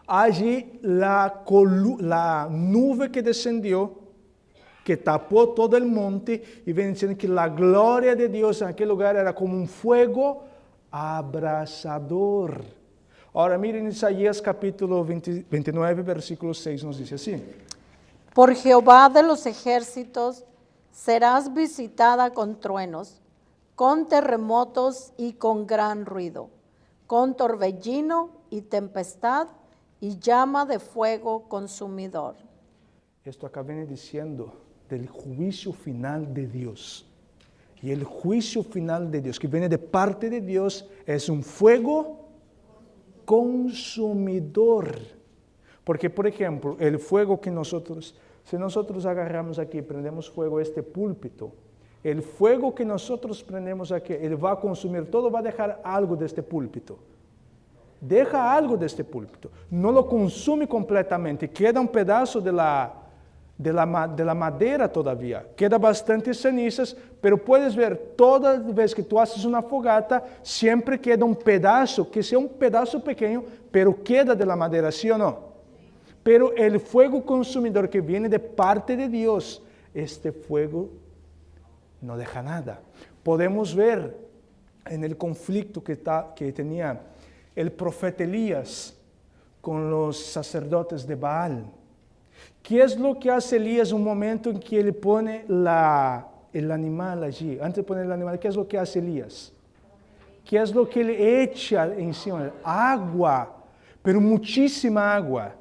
allí la nube que descendió, que tapó todo el monte, y ven diciendo que la gloria de Dios en aquel lugar era como un fuego abrasador. Ahora miren Isaías capítulo 29, versículo 6, nos dice así. Por Jehová de los ejércitos serás visitada con truenos, con terremotos y con gran ruido, con torbellino y tempestad y llama de fuego consumidor. Esto acá viene diciendo del juicio final de Dios. Y el juicio final de Dios, que viene de parte de Dios, es un fuego consumidor. Porque, por ejemplo, el fuego que si nosotros agarramos aquí, prendemos fuego a este púlpito, el fuego que nosotros prendemos aquí, él va a consumir todo, va a dejar algo de este púlpito. Deja algo de este púlpito. No lo consume completamente, queda un pedazo de la madera todavía. Queda bastante cenizas, pero puedes ver, toda vez que tú haces una fogata, siempre queda un pedazo, que sea un pedazo pequeño, pero queda de la madera, ¿sí o no? Pero el fuego consumidor que viene de parte de Dios, este fuego no deja nada. Podemos ver en el conflicto que tenía el profeta Elías con los sacerdotes de Baal. ¿Qué es lo que hace Elías en un momento en que él pone el animal allí? Antes de poner el animal, ¿qué es lo que hace Elías? ¿Qué es lo que él echa encima? Agua, pero muchísima agua.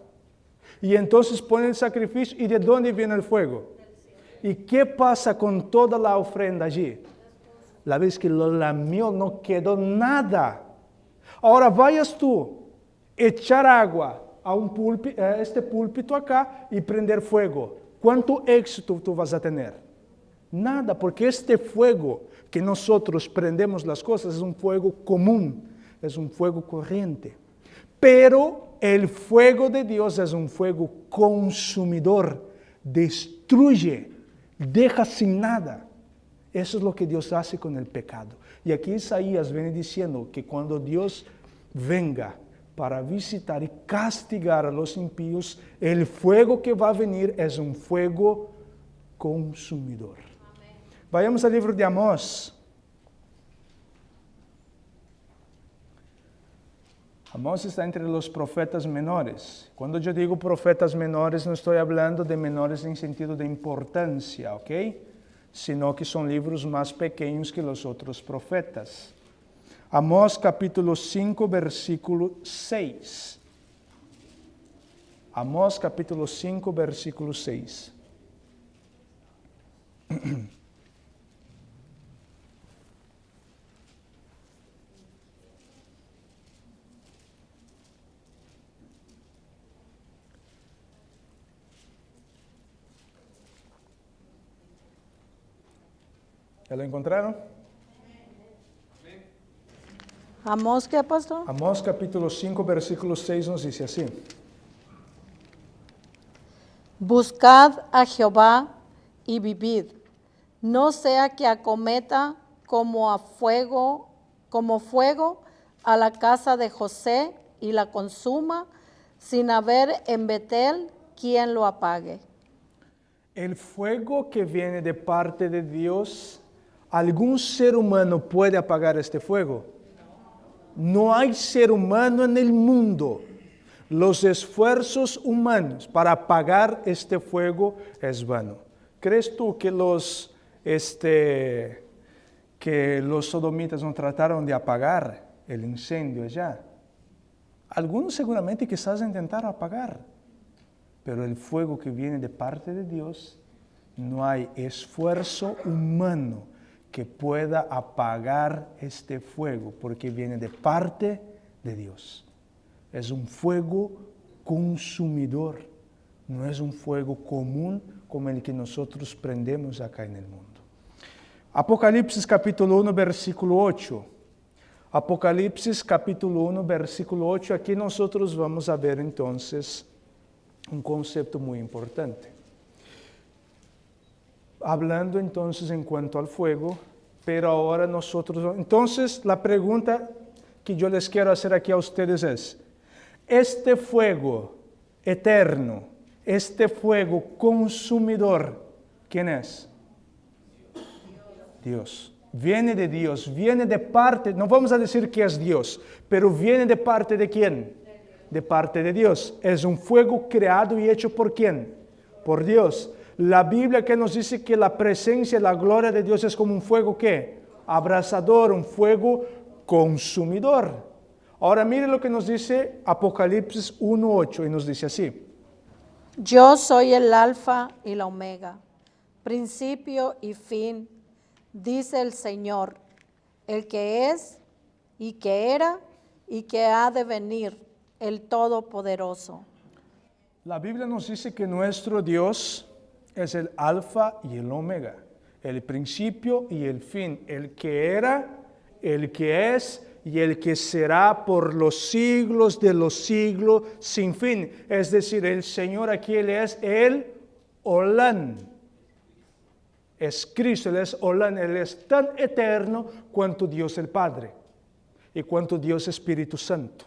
Y entonces pone el sacrificio. ¿Y de dónde viene el fuego? ¿Y qué pasa con toda la ofrenda allí? La vez que lo lamió, no quedó nada. Ahora vayas tú, echar agua a este púlpito acá y prender fuego. ¿Cuánto éxito tú vas a tener? Nada, porque este fuego que nosotros prendemos las cosas es un fuego común, es un fuego corriente. Pero el fuego de Dios es un fuego consumidor, destruye, deja sin nada. Eso es lo que Dios hace con el pecado. Y aquí Isaías viene diciendo que cuando Dios venga para visitar y castigar a los impíos, el fuego que va a venir es un fuego consumidor. Amén. Vayamos al libro de Amós. Amós está entre los profetas menores. Cuando yo digo profetas menores, no estoy hablando de menores en sentido de importancia, ¿ok? Sino que son libros más pequeños que los otros profetas. Amós capítulo 5, versículo 6. Amós capítulo 5, versículo 6. ¿Ya lo encontraron? Amós, ¿qué, pastor? Amós capítulo 5, versículo 6 nos dice así. Buscad a Jehová y vivid, no sea que acometa como fuego a la casa de José y la consuma, sin haber en Betel quien lo apague. El fuego que viene de parte de Dios, ¿algún ser humano puede apagar este fuego? No hay ser humano en el mundo. Los esfuerzos humanos para apagar este fuego es vano. ¿Crees tú que que los sodomitas no trataron de apagar el incendio allá. Algunos seguramente quizás intentaron apagar, pero el fuego que viene de parte de Dios, no hay esfuerzo humano que pueda apagar este fuego, porque viene de parte de Dios. Es un fuego consumidor, no es un fuego común como el que nosotros prendemos acá en el mundo. Apocalipsis capítulo 1, versículo 8. Apocalipsis capítulo 1, versículo 8. Aquí nosotros vamos a ver entonces un concepto muy importante. Hablando entonces en cuanto al fuego, pero ahora nosotros... Entonces la pregunta que yo les quiero hacer aquí a ustedes es, este fuego eterno, este fuego consumidor, ¿quién es? Dios. Viene de Dios, viene de parte, no vamos a decir que es Dios, pero viene de parte de quién? De parte de Dios. Es un fuego creado y hecho por quién? Por Dios. La Biblia que nos dice que la presencia, la gloria de Dios es como un fuego ¿qué? Abrasador, un fuego consumidor. Ahora mire lo que nos dice Apocalipsis 1:8 y nos dice así. Yo soy el alfa y la omega, principio y fin, dice el Señor, el que es y que era y que ha de venir, el Todopoderoso. La Biblia nos dice que nuestro Dios es el alfa y el omega, el principio y el fin, el que era, el que es y el que será por los siglos de los siglos sin fin. Es decir, el Señor aquí Él es el Olán. Es Cristo, Él es Olán, Él es tan eterno cuanto Dios el Padre y cuanto Dios Espíritu Santo.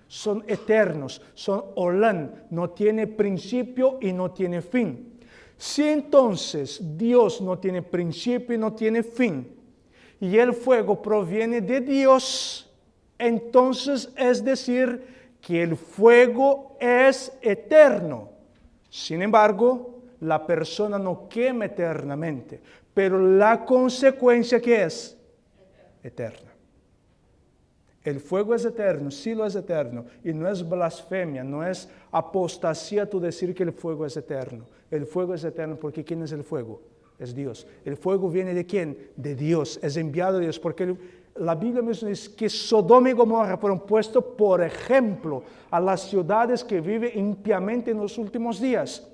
Son eternos, son Olán, no tiene principio y no tiene fin. Si entonces Dios no tiene principio y no tiene fin, y el fuego proviene de Dios, entonces es decir que el fuego es eterno. Sin embargo, la persona no quema eternamente, pero la consecuencia ¿qué es? Eterna. El fuego es eterno, sí lo es eterno, y no es blasfemia, no es apostasía tú decir que el fuego es eterno. El fuego es eterno porque ¿quién es el fuego? Es Dios. El fuego viene ¿de quién? De Dios, es enviado de Dios, porque la Biblia misma dice que Sodoma y Gomorra fueron puestos por ejemplo a las ciudades que viven impiamente en los últimos días.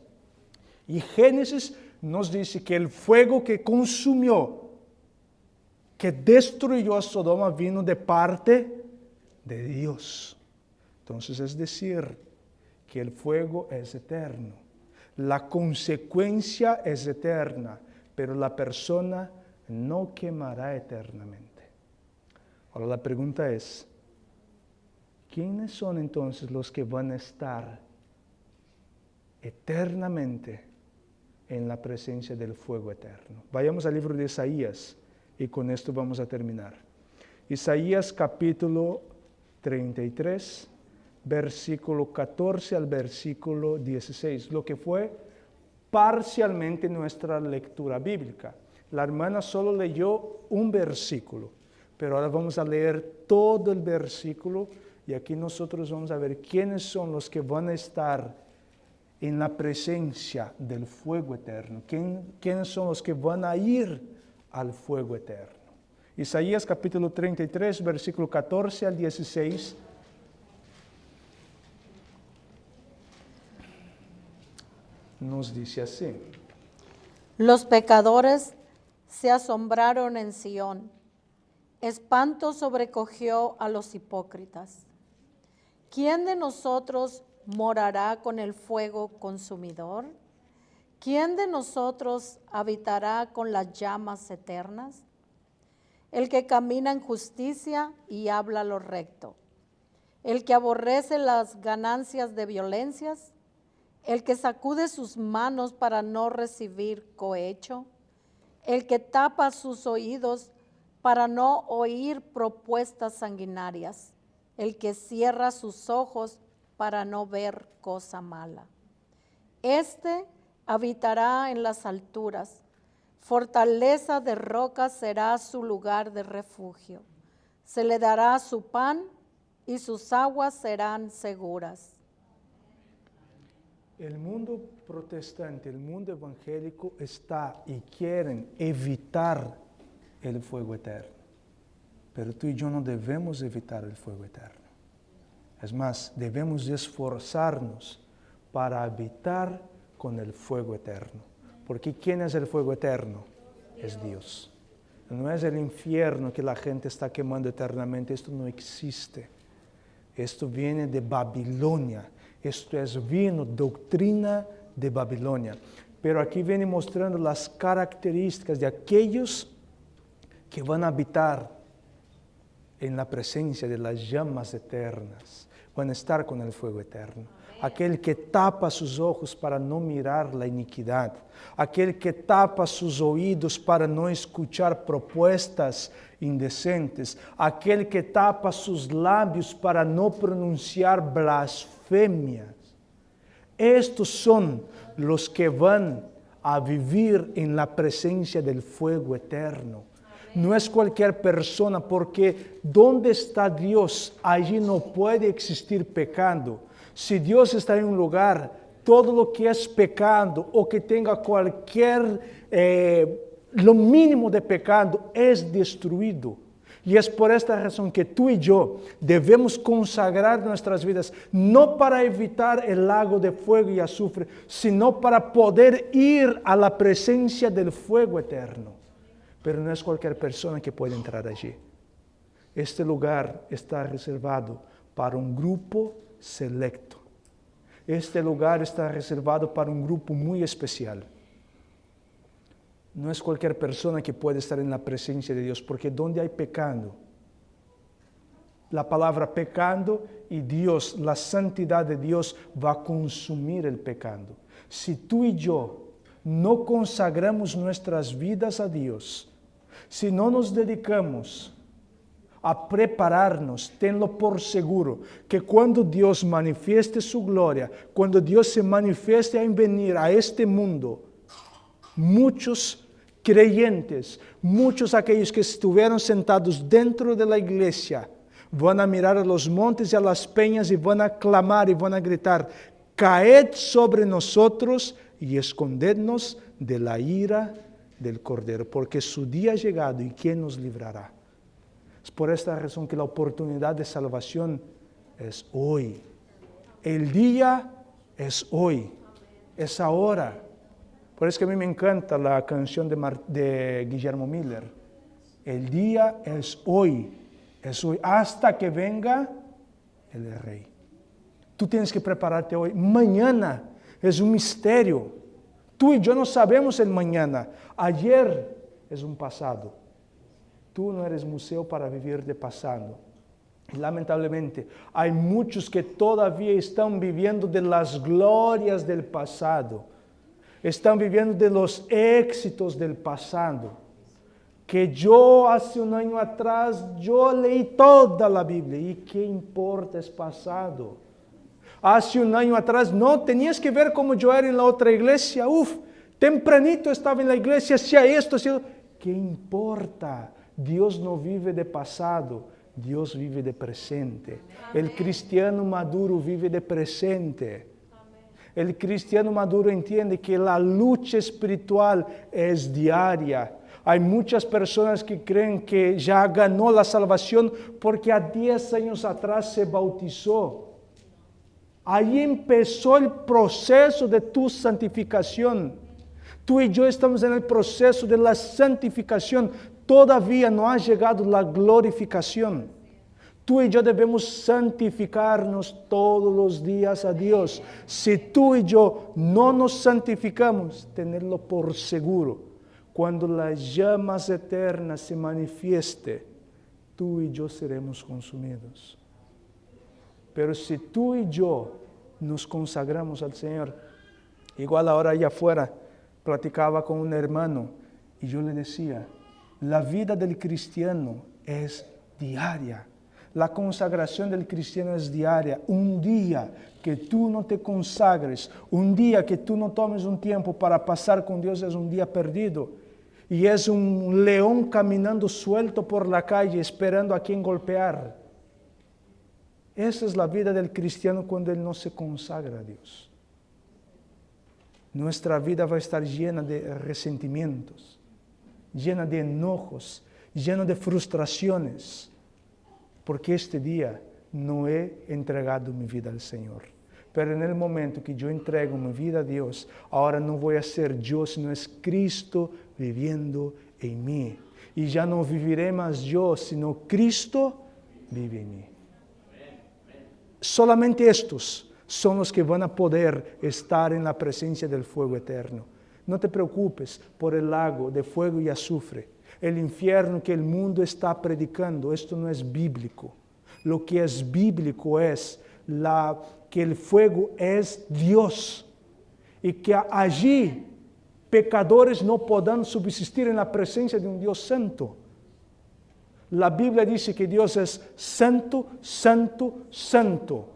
Y Génesis nos dice que el fuego que consumió, que destruyó a Sodoma, vino de parte de Dios. Entonces es decir que el fuego es eterno. La consecuencia es eterna, pero la persona no quemará eternamente. Ahora la pregunta es, ¿quiénes son entonces los que van a estar eternamente en la presencia del fuego eterno? Vayamos al libro de Isaías y con esto vamos a terminar. Isaías capítulo 33, versículo 14 al versículo 16, lo que fue parcialmente nuestra lectura bíblica. La hermana solo leyó un versículo, pero ahora vamos a leer todo el versículo y aquí nosotros vamos a ver quiénes son los que van a estar en la presencia del fuego eterno, quiénes son los que van a ir al fuego eterno. Isaías capítulo 33, versículo 14 al 16. Nos dice así. Los pecadores se asombraron en Sión, espanto sobrecogió a los hipócritas. ¿Quién de nosotros morará con el fuego consumidor? ¿Quién de nosotros habitará con las llamas eternas? El que camina en justicia y habla lo recto, el que aborrece las ganancias de violencias, el que sacude sus manos para no recibir cohecho, el que tapa sus oídos para no oír propuestas sanguinarias, el que cierra sus ojos para no ver cosa mala. Este habitará en las alturas, fortaleza de roca será su lugar de refugio. Se le dará su pan y sus aguas serán seguras. El mundo protestante, el mundo evangélico está y quieren evitar el fuego eterno. Pero tú y yo no debemos evitar el fuego eterno. Es más, debemos esforzarnos para habitar con el fuego eterno. Porque ¿quién es el fuego eterno? Es Dios. No es el infierno que la gente está quemando eternamente. Esto no existe. Esto viene de Babilonia. Esto es vino, doctrina de Babilonia. Pero aquí viene mostrando las características de aquellos que van a habitar en la presencia de las llamas eternas. Van a estar con el fuego eterno. Aquel que tapa sus ojos para no mirar la iniquidad. Aquel que tapa sus oídos para no escuchar propuestas indecentes. Aquel que tapa sus labios para no pronunciar blasfemias. Estos son los que van a vivir en la presencia del fuego eterno. No es cualquier persona, porque ¿dónde está Dios? Allí no puede existir pecado. Si Dios está en un lugar, todo lo que es pecado o que tenga cualquier, lo mínimo de pecado es destruido. Y es por esta razón que tú y yo debemos consagrar nuestras vidas, no para evitar el lago de fuego y azufre, sino para poder ir a la presencia del fuego eterno. Pero no es cualquier persona que puede entrar allí. Este lugar está reservado para un grupo selecto. Este lugar está reservado para un grupo muy especial. No es cualquier persona que puede estar en la presencia de Dios, porque donde hay pecado, la palabra pecado y Dios, la santidad de Dios va a consumir el pecado. Si tú y yo no consagramos nuestras vidas a Dios, si no nos dedicamos a prepararnos, tenlo por seguro, que cuando Dios manifieste su gloria, cuando Dios se manifieste en venir a este mundo, muchos creyentes, muchos aquellos que estuvieron sentados dentro de la iglesia, van a mirar a los montes y a las peñas y van a clamar y van a gritar, caed sobre nosotros y escondednos de la ira del Cordero, porque su día ha llegado y ¿quién nos librará? Es por esta razón que la oportunidad de salvación es hoy. El día es hoy, es ahora. Por eso que a mí me encanta la canción de Guillermo Miller. El día es hoy, hasta que venga el Rey. Tú tienes que prepararte hoy. Mañana es un misterio. Tú y yo no sabemos el mañana. Ayer es un pasado. Tú no eres museo para vivir de pasado. Y lamentablemente, hay muchos que todavía están viviendo de las glorias del pasado. Están viviendo de los éxitos del pasado. Que yo hace un año atrás, yo leí toda la Biblia. ¿Y qué importa? Es pasado. Hace un año atrás, no, tenías que ver cómo yo era en la otra iglesia. Tempranito estaba en la iglesia, hacía esto, hacía... ¿Qué importa? Dios no vive de pasado, Dios vive de presente. Amén. El cristiano maduro vive de presente. Amén. El cristiano maduro entiende que la lucha espiritual es diaria. Hay muchas personas que creen que ya ganó la salvación porque a 10 años atrás se bautizó. Ahí empezó el proceso de tu santificación. Tú y yo estamos en el proceso de la santificación. Todavía no ha llegado la glorificación. Tú y yo debemos santificarnos todos los días a Dios. Si tú y yo no nos santificamos, tenerlo por seguro. Cuando las llamas eternas se manifieste, tú y yo seremos consumidos. Pero si tú y yo nos consagramos al Señor, igual ahora allá afuera, platicaba con un hermano y yo le decía, la vida del cristiano es diaria. La consagración del cristiano es diaria. Un día que tú no te consagres, un día que tú no tomes un tiempo para pasar con Dios es un día perdido. y es un león caminando suelto por la calle esperando a quien golpear. Esa es la vida del cristiano cuando él no se consagra a Dios. Nuestra vida va a estar llena de resentimientos, llena de enojos, llena de frustraciones, porque este día no he entregado mi vida al Señor. Pero en el momento que yo entrego mi vida a Dios, ahora no voy a ser yo, sino es Cristo viviendo en mí. Y ya no viviré más yo, sino Cristo vive en mí. Solamente estos son los que van a poder estar en la presencia del fuego eterno. No te preocupes por el lago de fuego y azufre, el infierno que el mundo está predicando. Esto no es bíblico. Lo que es bíblico es que el fuego es Dios y que allí pecadores no podrán subsistir en la presencia de un Dios santo. La Biblia dice que Dios es santo, santo, santo.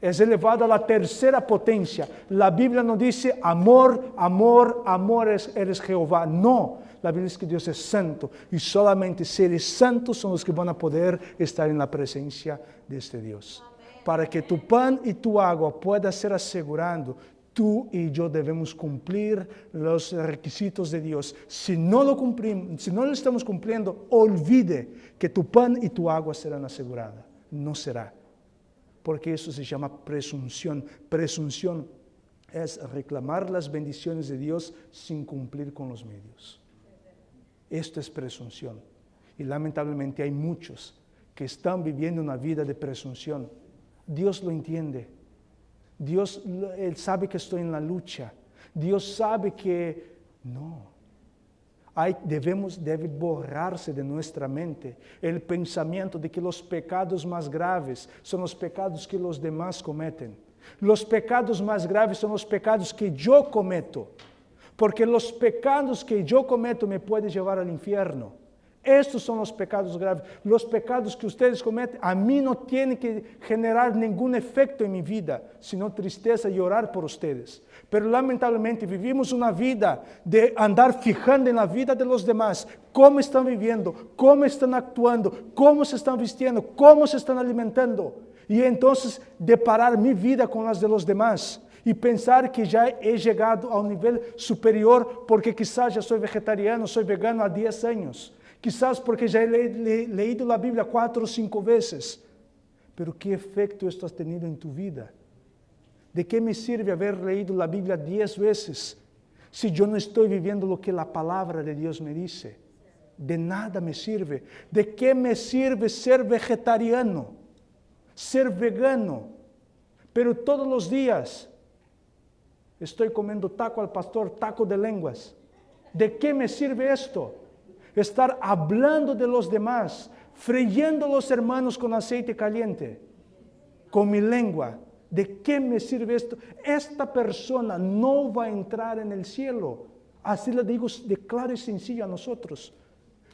Es elevado a la tercera potencia. La Biblia no dice amor, amor, amor eres Jehová. No, la Biblia dice que Dios es santo y solamente seres santos son los que van a poder estar en la presencia de este Dios. Para que tu pan y tu agua pueda ser asegurado, tú y yo debemos cumplir los requisitos de Dios. Si no lo cumplimos, si no lo estamos cumpliendo, olvide que tu pan y tu agua serán aseguradas. No será. Porque eso se llama presunción. Presunción es reclamar las bendiciones de Dios sin cumplir con los medios. Esto es presunción. Y lamentablemente hay muchos que están viviendo una vida de presunción. Dios lo entiende. Dios, Él sabe que estoy en la lucha. Dios sabe que no. Debe borrarse de nuestra mente el pensamiento de que los pecados más graves son los pecados que los demás cometen. Los pecados más graves son los pecados que yo cometo, porque los pecados que yo cometo me pueden llevar al infierno. Estos son los pecados graves. Los pecados que ustedes cometen a mí no tienen que generar ningún efecto en mi vida, sino tristeza y orar por ustedes. Pero lamentablemente vivimos una vida de andar fijando en la vida de los demás, cómo están viviendo, cómo están actuando, cómo se están vistiendo, cómo se están alimentando. Y entonces deparar mi vida con las de los demás y pensar que ya he llegado a un nivel superior porque quizás ya soy vegetariano, soy vegano a 10 años. Quizás porque ya he leído la Biblia 4 o 5 veces. Pero ¿qué efecto esto ha tenido en tu vida? ¿De qué me sirve haber leído la Biblia 10 veces si yo no estoy viviendo lo que la palabra de Dios me dice? De nada me sirve. ¿De qué me sirve ser vegetariano? Ser vegano. Pero todos los días estoy comiendo taco al pastor, taco de lenguas. ¿De qué me sirve esto? Estar hablando de los demás, freyendo a los hermanos con aceite caliente, con mi lengua. ¿De qué me sirve esto? Esta persona no va a entrar en el cielo. Así le digo de claro y sencillo a nosotros.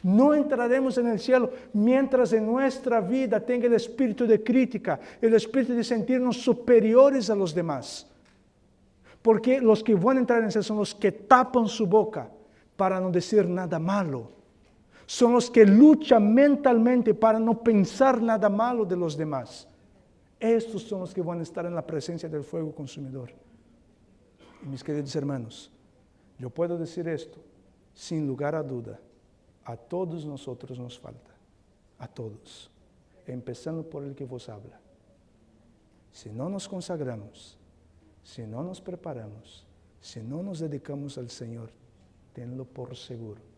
No entraremos en el cielo mientras en nuestra vida tenga el espíritu de crítica, el espíritu de sentirnos superiores a los demás. Porque los que van a entrar en el cielo son los que tapan su boca para no decir nada malo. Son los que luchan mentalmente para no pensar nada malo de los demás. Estos son los que van a estar en la presencia del fuego consumidor. Y mis queridos hermanos, yo puedo decir esto sin lugar a duda. A todos nosotros nos falta. A todos. Empezando por el que vos habla. Si no nos consagramos, si no nos preparamos, si no nos dedicamos al Señor, tenlo por seguro.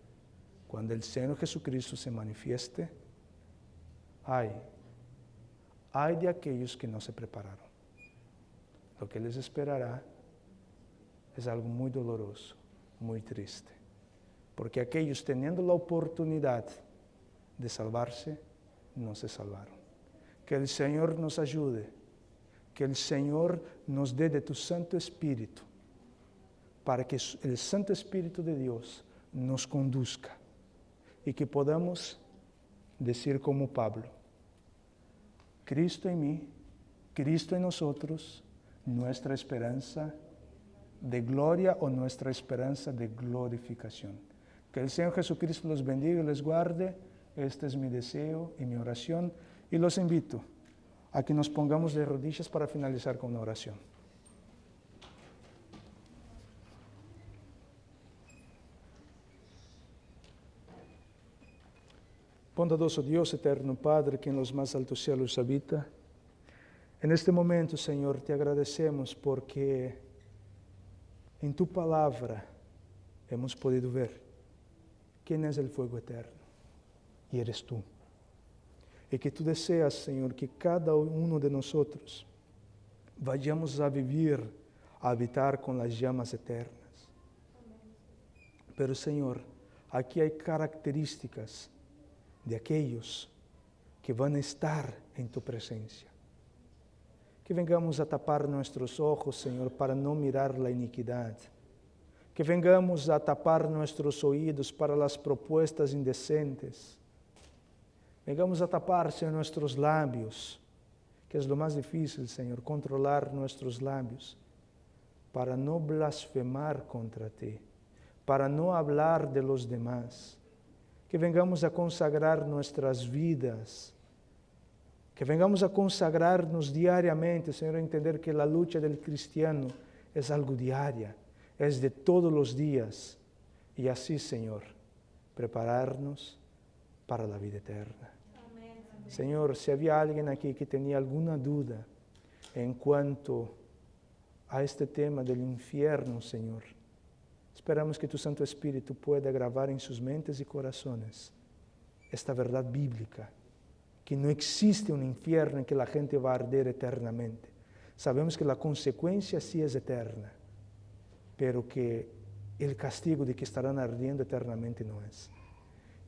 Cuando el Señor Jesucristo se manifieste, ay de aquellos que no se prepararon. Lo que les esperará es algo muy doloroso, muy triste. Porque aquellos teniendo la oportunidad de salvarse, no se salvaron. Que el Señor nos ayude, que el Señor nos dé de tu Santo Espíritu, para que el Santo Espíritu de Dios nos conduzca. Y que podamos decir como Pablo, Cristo en mí, Cristo en nosotros, nuestra esperanza de gloria o nuestra esperanza de glorificación. Que el Señor Jesucristo los bendiga y les guarde. Este es mi deseo y mi oración. Y los invito a que nos pongamos de rodillas para finalizar con una oración. Bondadoso Dios, eterno Padre, que en los más altos cielos habita. En este momento, Señor, te agradecemos porque en tu palabra hemos podido ver quién es el fuego eterno. Y eres tú. Y que tú deseas, Señor, que cada uno de nosotros vayamos a vivir, a habitar con las llamas eternas. Pero, Señor, aquí hay características de aquellos que van a estar en tu presencia. Que vengamos a tapar nuestros ojos, Señor, para no mirar la iniquidad. Que vengamos a tapar nuestros oídos para las propuestas indecentes. Vengamos a tapar, Señor, nuestros labios, que es lo más difícil, Señor, controlar nuestros labios, para no blasfemar contra ti, para no hablar de los demás. Que vengamos a consagrar nuestras vidas, que vengamos a consagrarnos diariamente, Señor, a entender que la lucha del cristiano es algo diaria, es de todos los días. Y así, Señor, prepararnos para la vida eterna. Amén. Señor, si había alguien aquí que tenía alguna duda en cuanto a este tema del infierno, Señor, esperamos que tu Santo Espíritu pueda grabar en sus mentes y corazones esta verdad bíblica, que no existe un infierno en que la gente va a arder eternamente. Sabemos que la consecuencia sí es eterna, pero que el castigo de que estarán ardiendo eternamente no es.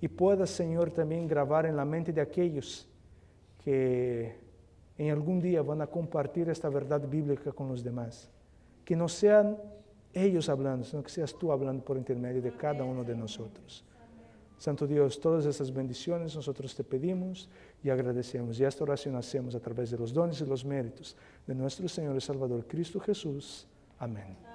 Y pueda, Señor, también grabar en la mente de aquellos que en algún día van a compartir esta verdad bíblica con los demás. Que no sean ellos hablando, sino que seas tú hablando por intermedio de cada uno de nosotros. Santo Dios, todas estas bendiciones nosotros te pedimos y agradecemos. Y esta oración hacemos a través de los dones y los méritos de nuestro Señor y Salvador Cristo Jesús. Amén.